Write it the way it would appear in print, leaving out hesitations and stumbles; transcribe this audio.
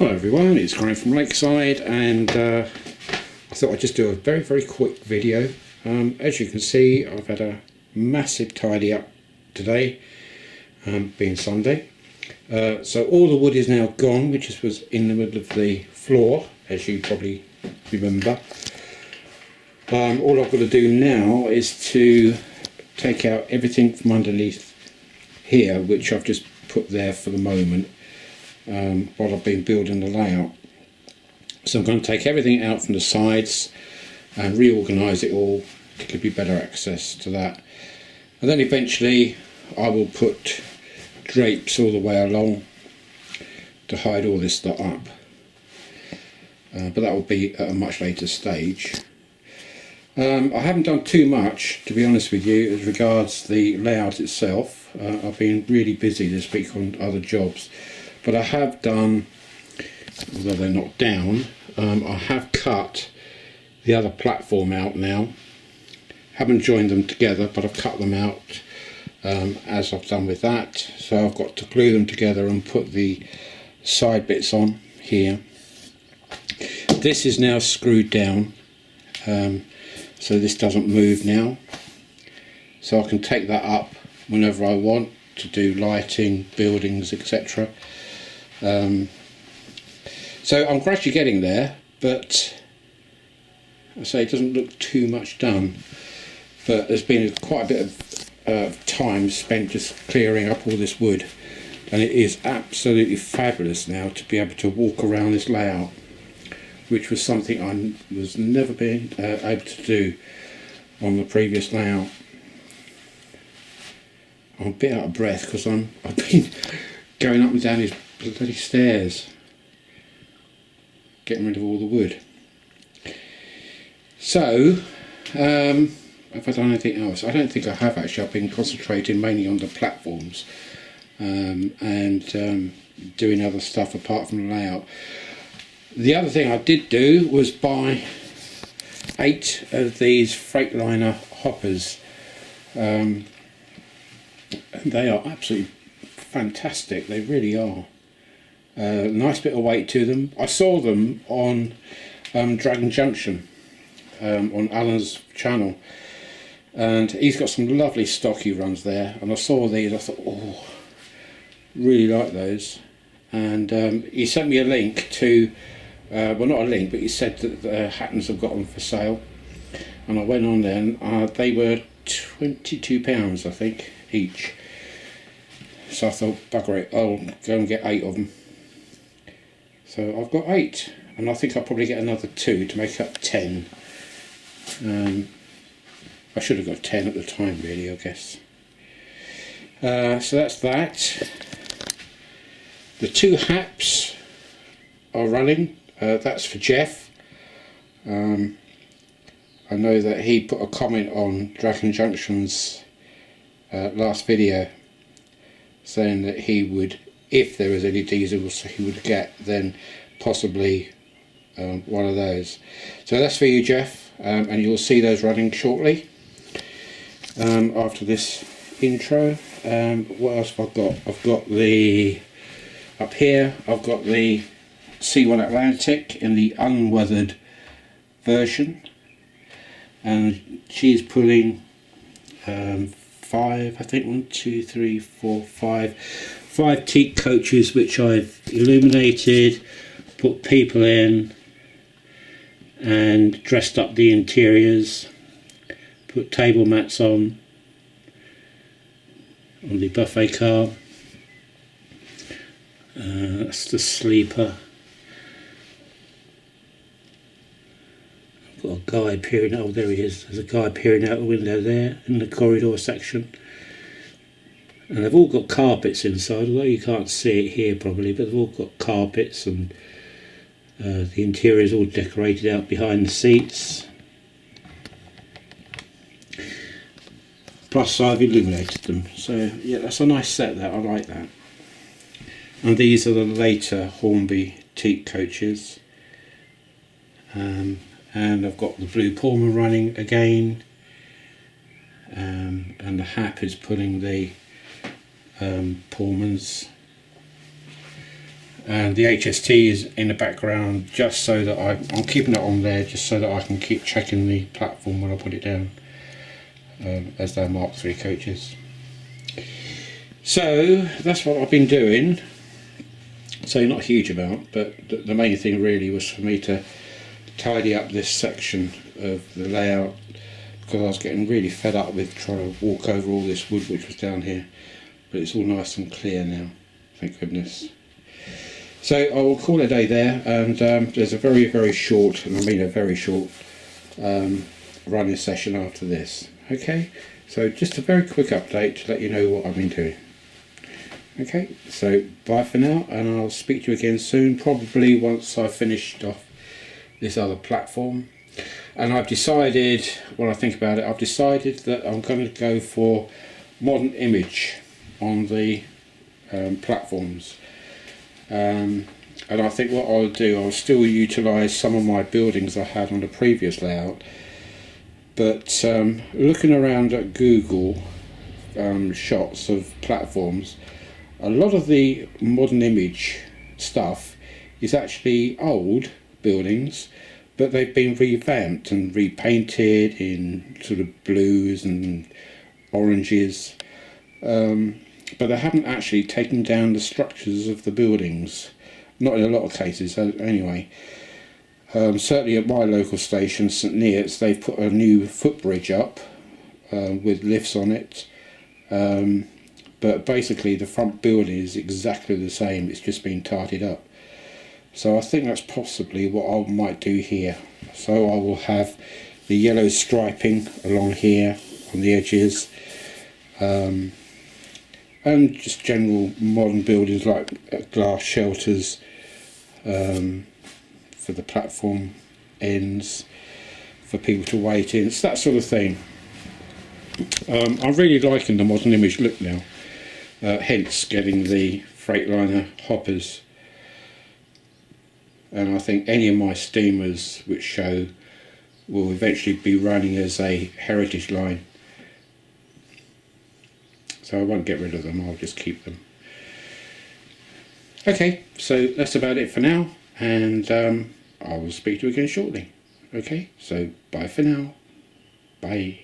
Hello everyone, it's Graham from Lakeside, and I thought I'd just do a very quick video. As you can see, I've had a massive tidy up today, being Sunday. So all the wood is now gone, which was in the middle of the floor, as you probably remember. All I've got to do now is to take out everything from underneath here, which I've just put there for the moment. While I've been building the layout. So I'm going to take everything out from the sides and reorganise it all to give you better access to that. And then eventually I will put drapes all the way along to hide all this stuff up. But that will be at a much later stage. I haven't done too much, to be honest with you, as regards the layout itself. I've been really busy this week on other jobs. But I have done, although they're not down, I have cut the other platform out now. Haven't joined them together, but I've cut them out as I've done with that. So I've got to glue them together and put the side bits on here. This is now screwed down, so this doesn't move now. So I can take that up whenever I want to do lighting, buildings, etc. So I'm gradually getting there, but I say it doesn't look too much done. But there's been quite a bit of time spent just clearing up all this wood, and it is absolutely fabulous now to be able to walk around this layout, which was something I was never been able to do on the previous layout. I'm a bit out of breath because I've been going up and down these bloody stairs, getting rid of all the wood. So, have I done anything else? I don't think I have actually. I've been concentrating mainly on the platforms and doing other stuff apart from the layout. The other thing I did do was buy 8 of these Freightliner hoppers. They are absolutely fantastic, they really are. Nice bit of weight to them. I saw them on Dragon Junction on Alan's channel, and he's got some lovely stock he runs there, and I saw these. I thought, oh, really like those. And he sent me a link to well, not a link, but he said that Hattons have got them for sale, and I went on there and they were £22 I think each. So I thought, bugger it, I'll go and get 8 of them. So I've got 8, and I think I'll probably get another 2 to make up 10. I should have got 10 at the time, really, I guess. So that's that. The 2 haps are running. That's for Jeff. I know that he put a comment on Dragon Junction's last video, saying that he would, if there was any diesels he would get, then possibly one of those. So that's for you, Jeff, and you'll see those running shortly after this intro. What else have I got? I've got the, up here I've got the C1 Atlantic in the unweathered version, and she's pulling 5, I think, 1, 2, 3, 4, 5 teak coaches, which I've illuminated, put people in, and dressed up the interiors, put table mats on the buffet car. That's the sleeper. Got a guy peering out, oh there he is, there's a guy peering out the window there in the corridor section. And they've all got carpets inside, although you can't see it here probably, but they've all got carpets, and the interior is all decorated out behind the seats. Plus I've illuminated them, so yeah, that's a nice set there, I like that. And these are the later Hornby teak coaches. And I've got the blue Pullman running again, and the Hap is pulling the Pullmans, and the HST is in the background just so that I'm keeping it on there just so that I can keep checking the platform when I put it down, as they're Mark III coaches. So that's what I've been doing. So not a huge amount, but the main thing really was for me to tidy up this section of the layout, because I was getting really fed up with trying to walk over all this wood which was down here. But it's all nice and clear now, thank goodness. So I will call it a day there, and there's a very, very short, and I mean a very short, running session after this. Okay, so just a very quick update to let you know what I've been doing. Okay, so bye for now, and I'll speak to you again soon, probably once I've finished off this other platform. And I've decided, when I think about it, I've decided that I'm going to go for modern image on the platforms. And I think what I'll do, I'll still utilise some of my buildings I had on the previous layout, but looking around at Google shots of platforms, a lot of the modern image stuff is actually old buildings, but they've been revamped and repainted in sort of blues and oranges, but they haven't actually taken down the structures of the buildings, not in a lot of cases anyway. Certainly at my local station, St Neots, they've put a new footbridge up with lifts on it, but basically the front building is exactly the same, it's just been tidied up. So I think that's possibly what I might do here. So I will have the yellow striping along here on the edges, and just general modern buildings like glass shelters for the platform ends for people to wait in. It's that sort of thing. I'm really liking the modern image look now, hence getting the Freightliner hoppers. And I think any of my steamers which show will eventually be running as a heritage line. So I won't get rid of them, I'll just keep them. Okay, so that's about it for now, and I will speak to you again shortly. Okay, so bye for now. Bye.